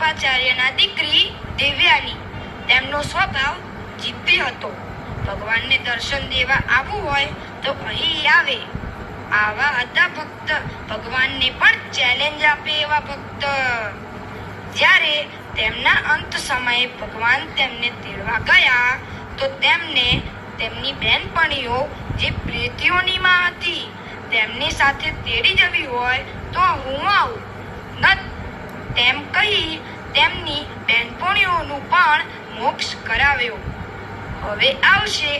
કૃપાચાર્યના દીકરી દેવ્યાની. તેમનો સ્વભાવ જીદ્દી હતો. ભગવાનને દર્શન દેવા આવવું હોય તો અહીં આવે. આવા હતા ભક્ત. ભગવાનને પણ ચેલેન્જ આપે એવા ભક્ત. જ્યારે તેમના અંત સમયે ભગવાન તેમને તેડવા ગયા તો તેમને તેમની બહેનપણીઓ જે પ્રેતીઓનીમાં હતી તેમની સાથે તેડી જવી હોય તો હું આવું ન તેમ કહી તેમની બહેનપણીઓનું પણ મોક્ષ કરાવ્યો. હવે આવશે